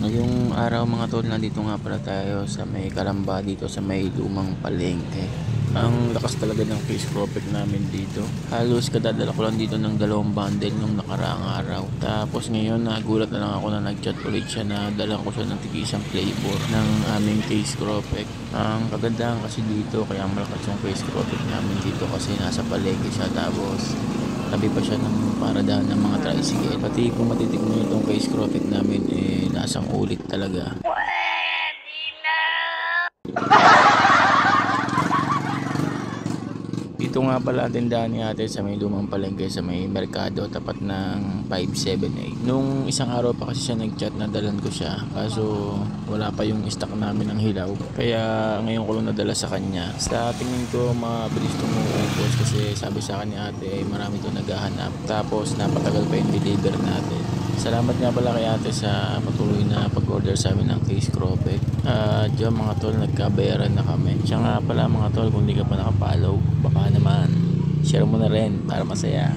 Ngayong araw mga tol, nandito nga pala tayo sa may Kalamba, dito sa may lumang palengke. Ang lakas talaga ng case profit namin dito. Halos kadadala ko lang dito ng 2 bundle nung nakaraang araw. Tapos ngayon nagulat na lang ako na nag-chat ulit siya na dalang ko siya ng tig-isang flavor ng aming case profit. Ang kagandahan kasi dito, kaya malakas yung case profit namin dito kasi nasa palengke siya, tapos tabi pa siya ng paradaan ng mga tricycle. Pati kung matitignan nyo itong case profit namin, lasang ulit talaga. Dito nga pala ang tindahan ni ate sa may lumang palengke sa may merkado, tapat ng 578. Nung isang araw pa kasi siya nag-chat na dalan ko siya, kaso wala pa yung stock namin ng hilaw, kaya ngayon ko lang nadala sa kanya. Sa tingin ko mabilis itong uubos kasi sabi sa akin ni ate ay marami itong naghahanap, tapos napatagal pa yung deliver natin. Salamat nga pala kay ate sa patuloy na pag-order sa amin ng case profit. Diyan mga tol, nagkabayaran na kami. Siya nga pala mga tol, kung di ka pa nakapollow, baka naman share mo na rin para masaya.